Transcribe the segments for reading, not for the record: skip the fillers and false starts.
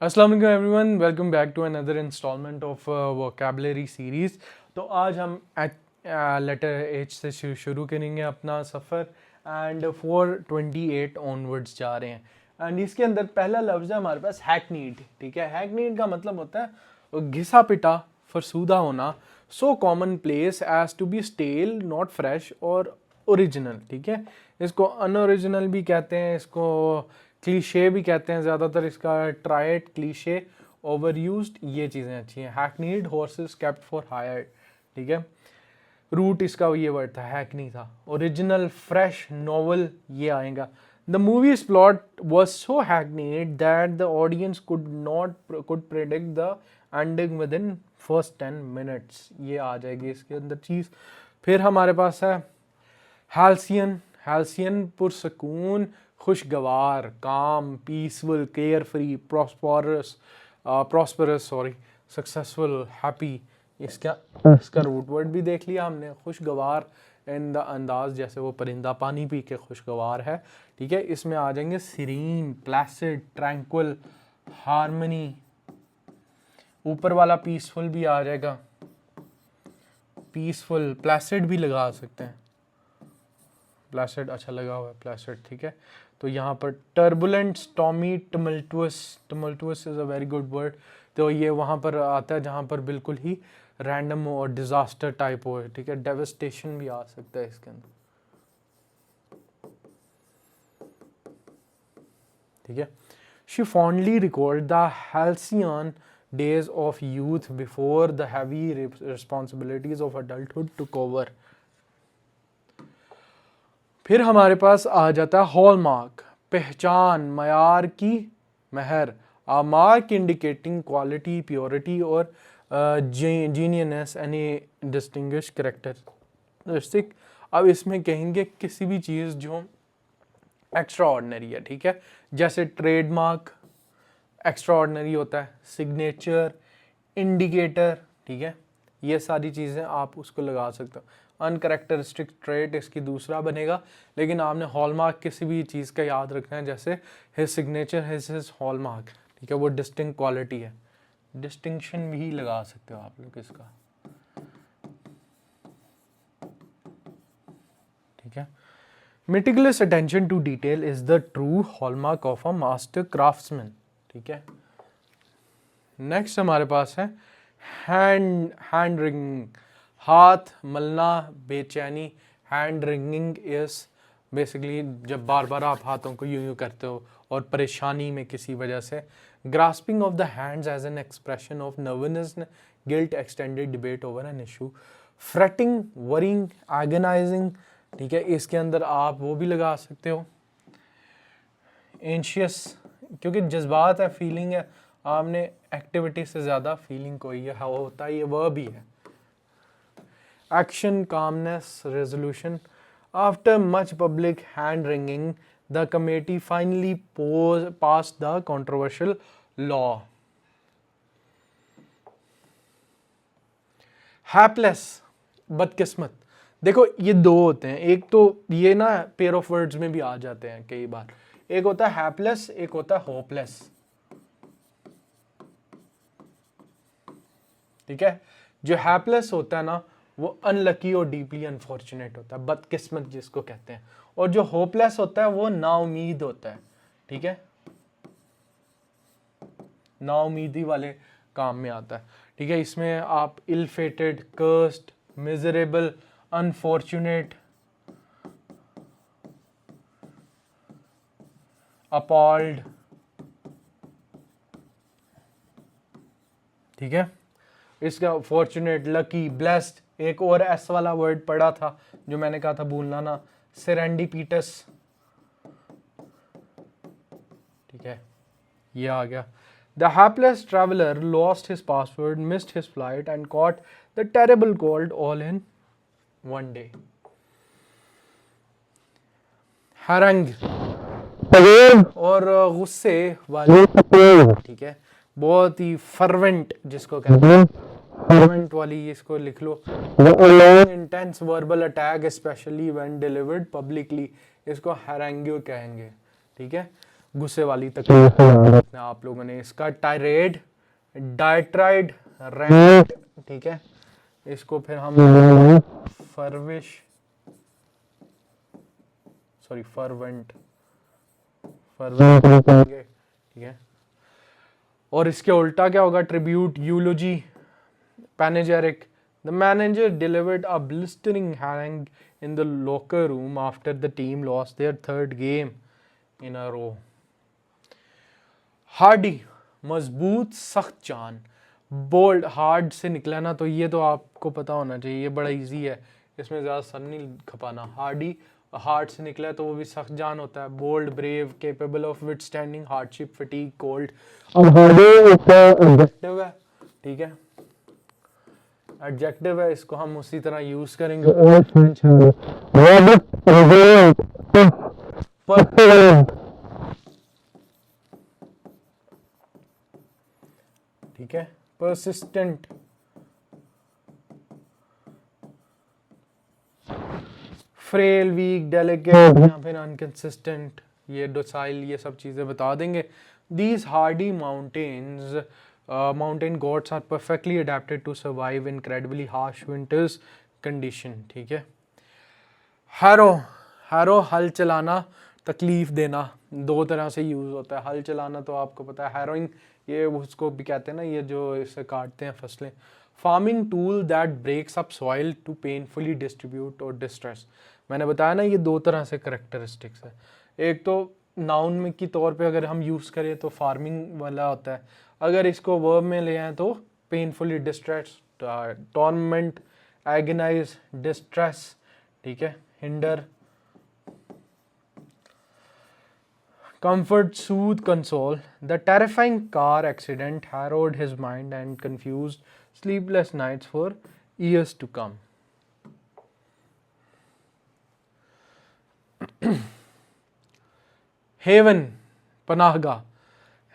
अस्सलाम वालेकुम everyone, welcome back to another instalment of vocabulary series. तो आज हम लेटर एच से शुरू करेंगे अपना सफ़र एंड 428 ऑनवर्ड्स जा रहे हैं। एंड इसके अंदर पहला लफ्ज़ है हमारे पास हैकनीड। ठीक है, हैकनीड का मतलब होता है घिसा पिटा, फरसूदा होना। So commonplace as to be stale, not fresh और ओरिजिनल। ठीक है, इसको अनओरिजिनल भी कहते हैं, इसको क्लीशे भी कहते हैं। ज़्यादातर इसका ट्राइट, क्लीशे, ओवर यूज्ड, ये चीज़ें अच्छी हैं। Hackneyed horses kept for hire. ठीक है, रूट इसका ये वर्ड था, हैकनी था। ओरिजिनल, फ्रेश, नॉवल, ये आएगा। The movies plot was so hackneyed that the audience could predict the ending with in first 10 minutes. ये आ जाएगी इसके अंदर चीज़। फिर हमारे पास है हाल्सियन। हाल्सियन पुरसकून, खुशगवार, काम, peaceful, care free, prosperous, successful, happy. इसका रूट वर्ड भी देख लिया हमने, खुशगवार इन द अंदाज जैसे वो परिंदा पानी पी के खुशगवार है। ठीक है, इसमें आ जाएंगे सीरीन, प्लेसिड, ट्रैंक्विल, हार्मनी। ऊपर वाला पीसफुल भी आ जाएगा, पीसफुल, प्लेसिड भी लगा सकते हैं। प्लेसिड अच्छा लगा हुआ है, प्लेसिड। ठीक है, तो यहाँ पर turbulent, stormy, tumultuous. Tumultuous is a very good word. तो ये वहाँ पर आता है जहाँ पर बिल्कुल ही रैंडम हो और डिजास्टर टाइप हो। ठीक है, डेवस्टेशन भी आ सकता है इसके अंदर। ठीक है, she fondly record the halcyon days of youth before the heavy responsibilities of adulthood took over. फिर हमारे पास आ जाता है हॉलमार्क, पहचान, मयार की महर। आ मार्क इंडिकेटिंग क्वालिटी, प्योरिटी और जीनियस, एनी डिस्टिंग्विश कैरेक्टरिस्टिक। अब इसमें कहेंगे किसी भी चीज़ जो एक्स्ट्रा ऑर्डिनरी है। ठीक है, जैसे ट्रेडमार्क एक्स्ट्रा ऑर्डिनरी होता है, सिग्नेचर, इंडिकेटर। ठीक है, ये सारी चीज़ें आप उसको लगा सकते हो। अनकैरेक्टरिस्टिक ट्रेट इसकी दूसरा बनेगा, लेकिन आपने हॉलमार्क किसी भी चीज़ का याद रखना है, जैसे हिज सिग्नेचर, हिज हॉलमार्क। ठीक है, वो डिस्टिंक्ट क्वालिटी है। डिस्टिंक्शन भी लगा सकते हो आप लोग इसका। ठीक है, meticulous attention to detail is the true hallmark of a master craftsman. ठीक है, नेक्स्ट हमारे पास है हैंड रिंगिंग, हाथ मलना, बेचैनी। हैंड रिंगिंग इज बेसिकली जब बार बार आप हाथों को यूं यूं करते हो और परेशानी में किसी वजह से। Grasping of the hands as an expression of nervousness, guilt, extended debate over an issue. Fretting, worrying, agonising. ठीक है, इसके अंदर आप वो भी लगा सकते हो, एंशियस, क्योंकि जज्बात है, फीलिंग है। आपने एक्टिविटी से ज़्यादा फीलिंग कोई है होता है, ये वह भी है। Action, calmness, resolution. After much public hand wringing the committee finally pass the controversial law. Hapless, बदकिस्मत। देखो ये दो होते हैं, एक तो ये ना पेयर ऑफ वर्ड्स में भी आ जाते हैं कई बार। एक होता है हैपलेस, एक होता है होपलेस। ठीक है, जो हैपलेस होता है ना वो अनलकी और डीपली अनफॉर्चुनेट होता है, बदकिस्मत जिसको कहते हैं। और जो होपलेस होता है वो नाउमीद होता है। ठीक है, नाउमीदी वाले काम में आता है। ठीक है, इसमें आप ill fated, cursed, miserable, unfortunate, appalled. ठीक है, इसका फॉर्चुनेट, लकी, ब्लेस्ड। एक और एस वाला वर्ड पढ़ा था जो मैंने कहा था भूलना ना, सेरेंडिपिटस। ठीक है, ये आ गया। The hapless traveller lost his password, missed his flight and caught the terrible cold all in one day. Harangue और गुस्से वाली। ठीक है, बहुत ही फर्वेंट जिसको कहते हैं, फर्वेंट वाली, इसको लिख लो। Intense verbal attack specially when delivered publicly, इसको हैरंग कहेंगे। ठीक है, गुस्से वाली तकलीफ अपने आप लोगों ने। इसका टायरेड, डायट्राइड, रेंट, ठीक है, इसको फिर हम फरवेंट, कहेंगे, ठीक है। और इसके उल्टा क्या होगा? Tribute, eulogy, panegyric. The manager delivered a blistering harangue in the locker room after the team lost their third game in a row. Hardy, मजबूत, सख्त जान, बोल्ड। हार्ड से निकला ना, तो ये तो आपको पता होना चाहिए, ये बड़ा इजी है, इसमें ज़्यादा सर नहीं खपाना। हार्डी, हार्ड से निकला तो वो भी सख्त जान होता है। Bold, brave, capable of withstanding hardship, fatigue, cold. अब हार्डी एडजेक्टिव है, ठीक है, एडजेक्टिव है, इसको हम उसी तरह यूज करेंगे। ठीक है, परसिस्टेंट, फ्रेल, वीक, डेलिकेट या फिर अनकंसिस्टेंट, ये डोसाइल, ये सब चीज़ें बता देंगे। These Hardy mountain goats are perfectly adapted to survive incredibly harsh winters condition, ठीक है। हैरो, हल चलाना, तकलीफ देना, दो तरह से यूज होता है। हल चलाना तो आपको पता है, हैरोइंग, ये उसको भी कहते हैं ना, ये जो इसे काटते हैं फसलें। Farming tool that breaks up soil to painfully distribute और डिस्ट्रेस। मैंने बताया ना, ये दो तरह से करेक्टरिस्टिक्स है। एक तो नाउन में की तौर पे अगर हम यूज़ करें तो फार्मिंग वाला होता है, अगर इसको वर्ब में ले आए तो पेनफुली डिस्ट्रेस, टॉर्मेंट, एगनाइज, डिस्ट्रेस, ठीक है, hinder, comfort, soothe, console. The terrifying car accident harrowed his mind and confused sleepless nights for years to come. Haven, पनाहगाह।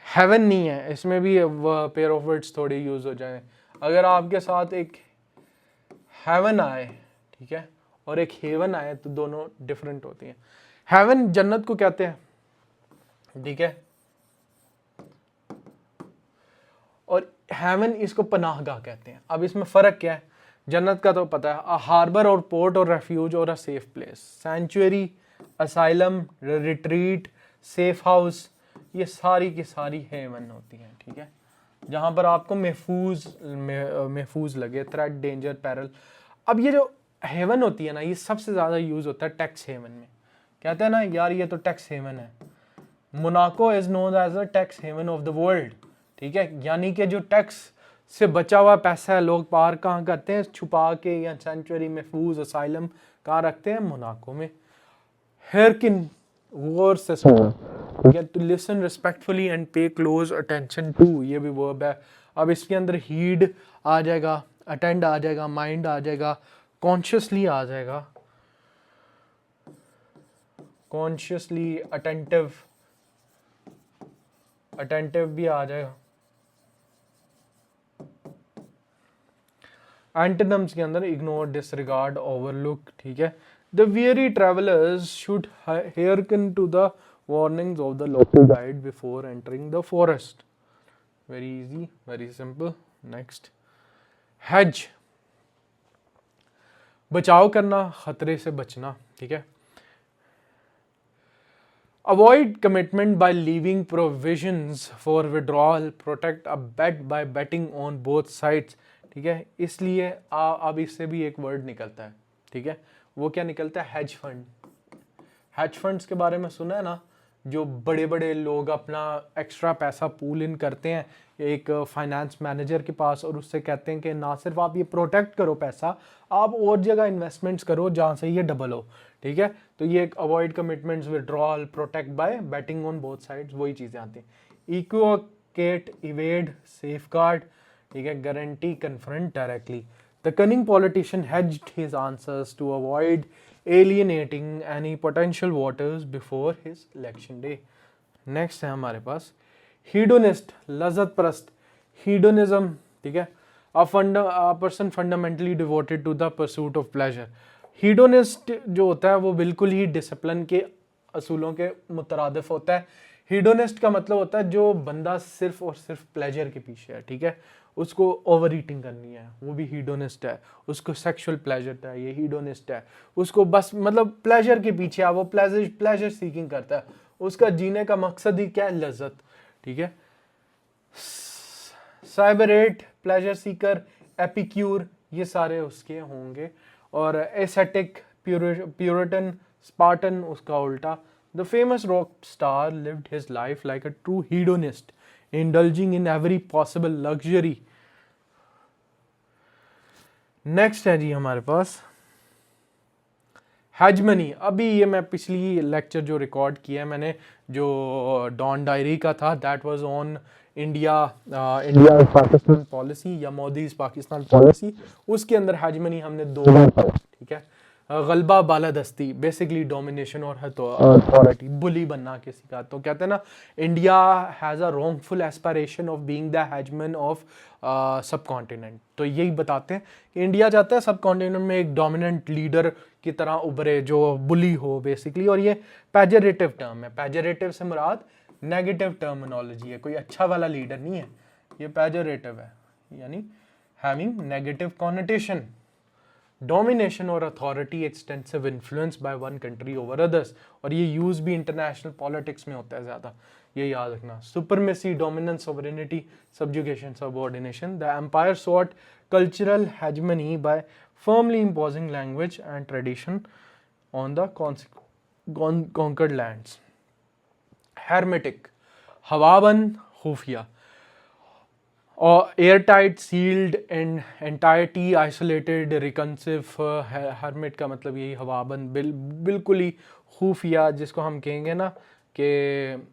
हेवन नहीं है, इसमें भी पेयर ऑफ वर्ड्स थोड़े यूज हो जाए। अगर आपके साथ एक हेवन आए, ठीक है, और एक हेवन आए, तो दोनों डिफरेंट होती हैं। हेवन जन्नत को कहते हैं, ठीक है, और हेवन इसको पनाहगाह कहते हैं। अब इसमें फ़र्क क्या है? जन्नत का तो पता है, अ हार्बर और पोर्ट और रेफ्यूज और a safe place. Sanctuary, asylum, retreat, safe house, ये सारी की सारी हेवन होती हैं, ठीक है, जहाँ पर आपको महफूज लगे, थ्रेट, डेंजर, पैरल। अब ये जो हेवन होती है ना, ये सबसे ज़्यादा यूज़ होता है टैक्स हेवन में। कहते हैं ना यार, ये तो टैक्स हेवन है। Monaco is known as a tax haven of the world, ठीक है, यानी कि जो टैक्स से बचा हुआ पैसा है लोग पार कहाँ करते हैं? छुपा के, या सेंचुरी, महफूज, असाइलम कहाँ रखते हैं? मोनाको में। हेरकिन, गौर से सुनो, ठीक है, टू लिसन रिस्पेक्टफुली एंड पे क्लोज अटेंशन टू, ये भी वर्ब है। अब इसके अंदर हीड आ जाएगा, अटेंड आ जाएगा, माइंड आ जाएगा, कॉन्शियसली आ जाएगा, कॉन्शियसली, अटेंटिव भी आ जाएगा। एंटोनिम्स के अंदर इग्नोर, डिसरिगार्ड, ओवरलुक, ठीक है। The weary travelers should hearken to the warnings of the local guide before entering the forest. Very easy, very simple. Next, hedge, बचाव करना, खतरे से बचना, ठीक है। Avoid commitment by leaving provisions for withdrawal, protect a bet by betting on both sides, ठीक है। इसलिए अब इससे भी एक वर्ड निकलता है, ठीक है, वो क्या निकलता है? Hedge fund. हेज फंड्स के बारे में सुना है ना, जो बड़े बड़े लोग अपना एक्स्ट्रा पैसा पूल इन करते हैं एक फाइनेंस मैनेजर के पास, और उससे कहते हैं कि ना सिर्फ आप ये प्रोटेक्ट करो पैसा, आप और जगह इन्वेस्टमेंट्स करो जहाँ से ये डबल हो, ठीक है। तो ये एक avoid commitments, withdrawal, protect by betting on both sides, वही चीज़ें आती हैं। इक्विवोकेट, इवेड, सेफगार्ड, ठीक है, guarantee, confront directly. The cunning politician hedged his answers to avoid alienating any potential voters before his election day. Next है हमारे पास हीडोनिस्ट, लज्जत परस्त, हीडोनिज्म, ठीक है, a person fundamentally devoted to the pursuit of pleasure. हीडोनिस्ट जो होता है वो बिल्कुल ही डिसिप्लिन के असूलों के मुतरादिफ होता है। हीडोनिस्ट का मतलब होता है जो बंदा सिर्फ और सिर्फ प्लेजर के पीछे है, ठीक है, उसको ओवर ईटिंग करनी है, वो भी हीडोनिस्ट है। उसको सेक्सुअल प्लेजर है, ये हीडोनिस्ट है। उसको बस मतलब प्लेजर के पीछे है, वो प्लेजर प्लेजर सीकिंग करता है। उसका जीने का मकसद ही क्या है? लज्जत, ठीक है। साइबरेट, प्लेजर सीकर, एपिक्यूर, ये सारे उसके होंगे। और एसेटिक, प्यूरिटन, स्पार्टन उसका उल्टा। The famous rock star lived his life like a true hedonist, indulging in every possible luxury. Next है जी हमारे पास हेजमनी। अभी ये मैं पिछली लेक्चर जो रिकॉर्ड किया है मैंने, जो डॉन डायरी का था, that was on India Pakistan policy या मोदीज पाकिस्तान पॉलिसी। उसके अंदर हेजमनी हमने 2 बार पढ़ा, ठीक है। गलबा, बालादस्ती, बेसिकली डोमिनेशन और अथॉरिटी, बुली बनना किसी का। तो कहते हैं ना, India has a wrongful aspiration of being the hegemon of subcontinent. तो यही बताते हैं कि इंडिया चाहता है सब कॉन्टिनेंट में एक डोमिनेंट लीडर की तरह उभरे जो बुली हो बेसिकली। और ये पेजरेटिव टर्म है। पेजरेटिव से मुराद नेगेटिव टर्मिनोलॉजी है, कोई अच्छा वाला लीडर नहीं है, ये पेजरेटिव है, यानी हैविंग नेगेटिव कॉनोटेशन। डोमिनेशन और authority, extensive influence by one country over others. और ये यूज भी इंटरनेशनल पॉलिटिक्स में होता है ज़्यादा, ये याद रखना। Supremacy, dominance, sovereignty, subjugation, subordination. The empire sought cultural hegemony by firmly imposing language and tradition on the conquered lands. Hermetic, हवाबंद, खुफिया, और airtight, sealed, and entirety, isolated, reclusive. Hermit का मतलब यही, हवाबंद, बिल्कुल ही खुफिया, जिसको हम कहेंगे ना कि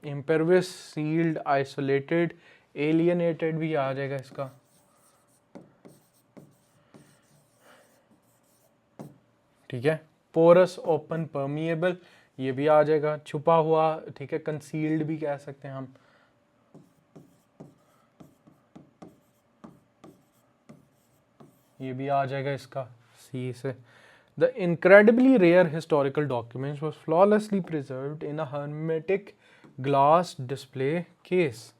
इम्पेरविस, सील्ड, आइसोलेटेड, एलियनेटेड भी आ जाएगा इसका। ठीक है, पोरस, ओपन, परमिएबल, ये भी आ जाएगा। छुपा हुआ, ठीक है, कंसील्ड भी कह सकते हैं हम। ये भी आ जाएगा इसका सी से। The incredibly rare historical documents was flawlessly preserved in a hermetic glass display case.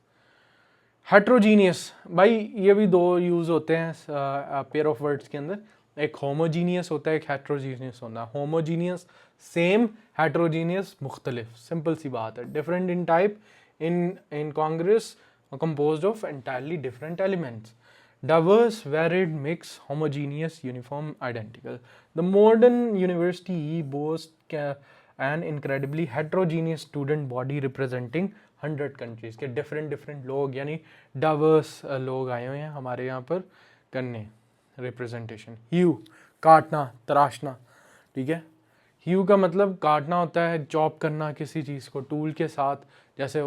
Heterogeneous, भाई ये भी 2 यूज होते हैं पेयर ऑफ वर्ड्स के अंदर। एक होमोजीनियस होता है, एक हेट्रोजीनियस होता है। होमोजीनियस सेम, हेट्रोजीनियस मुख्तलिफ, सिंपल सी बात है। Different in type, in Congress, composed of entirely different elements. Diverse, varied, mixed, homogeneous, uniform, identical. The modern university boasts an incredibly heterogeneous student body representing 100 countries के different लोग, यानी diverse लोग आए हुए हैं हमारे यहाँ पर करने रिप्रेजेंटेशन। ह्यू, काटना, तराशना, ठीक है। ह्यू का मतलब काटना होता है, चॉप करना किसी चीज़ को टूल के साथ, जैसे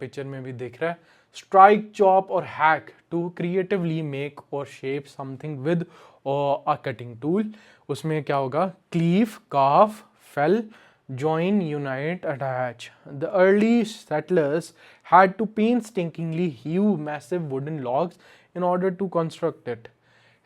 पिक्चर में भी दिख रहा है। स्ट्राइक, चॉप और हैक, टू क्रिएटिवली मेक और shape something with a cutting tool. उसमें क्या होगा? Cleave, curve, fail, join, unite, attach. The early settlers had to painstakingly hew massive wooden logs in order to construct it.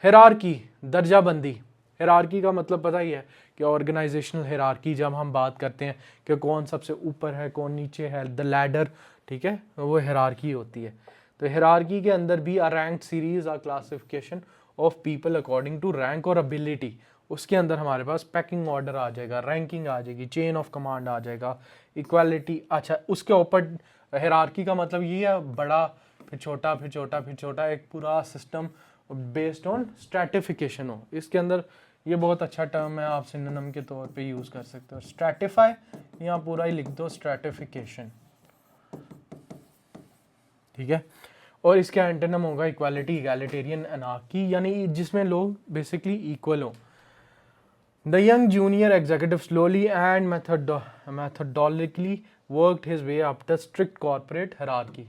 Hierarchy, दर्जाबंदी। Hierarchy का मतलब पता ही है कि ऑर्गेनाइजेशनल हिरार्की, जब हम बात करते हैं कि कौन सबसे ऊपर है कौन नीचे है, द लैडर, ठीक है, वो हिरार्की होती है। तो हिरार्की के अंदर भी a rank series, a classification of people according to rank और एबिलिटी। उसके अंदर हमारे पास पैकिंग ऑर्डर आ जाएगा, रैंकिंग आ जाएगी, चेन ऑफ कमांड आ जाएगा, इक्वालिटी। अच्छा, उसके ऊपर हिरार्की का मतलब ये है बड़ा, फिर छोटा, फिर छोटा, फिर छोटा, एक पूरा सिस्टम बेस्ड ऑन स्ट्रैटिफिकेशन हो। इसके अंदर ये बहुत अच्छा टर्म है, आप सिनोनिम के तौर पे यूज़ कर सकते हो। स्ट्रैटिफाई, यहाँ पूरा ही लिख दो स्ट्रैटिफिकेशन, ठीक है। और इसका एंटोनिम होगा इक्वालिटी, इगैलिटेरियन, अनार्की, यानी जिसमें लोग बेसिकली इक्वल हो। The young junior executive slowly and methodologically worked his way up the strict corporate hierarchy.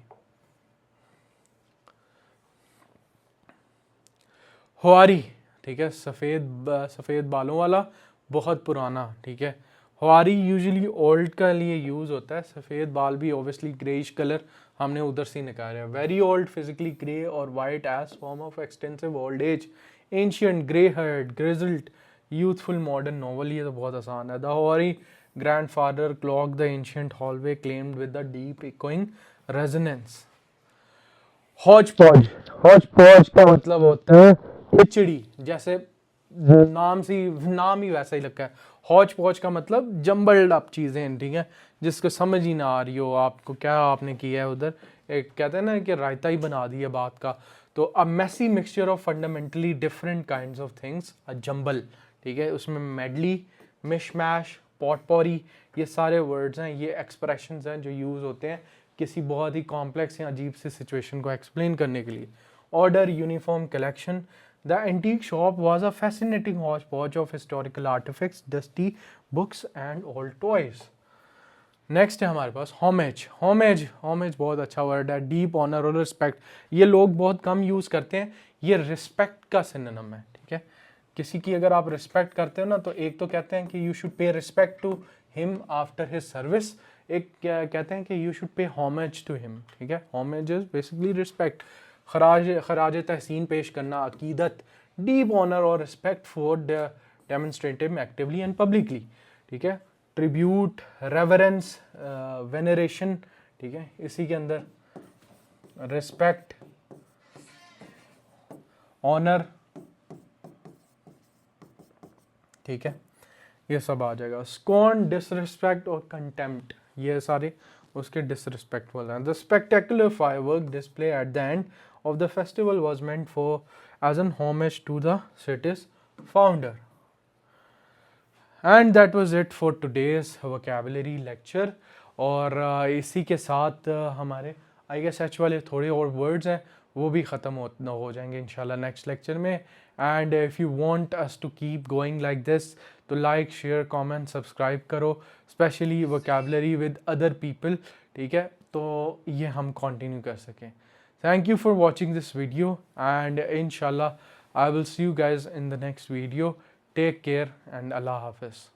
हुआरी, ठीक है, सफ़ेद बालों वाला, बहुत पुराना, ठीक है। हुआरी यूजुअली ओल्ड का लिए यूज़ होता है। सफ़ेद बाल भी ऑब्वियसली ग्रेइश कलर हमने उधर से निकाला है। वेरी ओल्ड, फिजिकली ग्रे और white as form of extensive old age. Ancient, grey haired, grizzled, youthful, modern, novel, ये तो बहुत आसान है। The hoary grandfather clocked the ancient hallway claimed with the deep echoing resonance. हौच पौच, हौच पौच का मतलब होता है खिचड़ी, जैसे नाम ही वैसा ही लगता है। हौच पौच का मतलब जम्बल्ड अप चीज़ें, ठीक है, जिसको समझ ही ना आ रही हो आपको क्या आपने किया है उधर। एक कहते हैं ना कि रायता ही बना दिया बात का। तो a messy mixture of fundamentally different kinds of things, a jumble, ठीक है, उसमें मेडली, मिशमैश, पॉटपोरी, ये सारे वर्ड्स हैं, ये एक्सप्रेशंस हैं जो यूज़ होते हैं किसी बहुत ही कॉम्प्लेक्स या अजीब सी सिचुएशन को एक्सप्लेन करने के लिए। Order, uniform, collection. The antique shop was a fascinating hotchpotch of historical artefacts, dusty books and old toys. Next है हमारे पास होमेज। होमेज होमेज बहुत अच्छा वर्ड है, डीप ऑनर और रिस्पेक्ट। ये लोग बहुत कम यूज़ करते हैं, ये रिस्पेक्ट का सिनोनिम है, ठीक है। किसी की अगर आप रिस्पेक्ट करते हो ना, तो एक तो कहते हैं कि you should pay respect to him after his service, एक क्या कहते हैं कि you should pay homage to him, ठीक है। होमेज इज बेसिकली रिस्पेक्ट, खराज तहसीन पेश करना, अकीदत, डीप ऑनर और respect for demonstrative actively and publicly, ठीक है। ट्रिब्यूट, रेवरेंस, वेनरेशन, ठीक है, इसी के अंदर रिस्पेक्ट, ऑनर, ठीक है, ये सब आ जाएगा। स्कॉर्न, डिसरिस्पेक्ट और कंटेम्प्ट, ये सारे उसके डिसरिस्पेक्टफुल हैं। The spectacular firework display at the end of the festival was meant for as an homage to the city's founder. And that was it for today's vocabulary lecture. और इसी के साथ हमारे आई गेस एच वाले थोड़े और words हैं वो भी ख़त्म हो जाएंगे इंशाल्लाह नेक्स्ट लेक्चर में। And if you want us to keep going like this, तो लाइक, शेयर, कमेंट, सब्सक्राइब करो, specially vocabulary with other people, ठीक है, तो ये हम कंटिन्यू कर सकें। Thank you for watching this video and इंशाल्लाह I will see you guys in the next video. Take care and अल्लाह हाफिज़।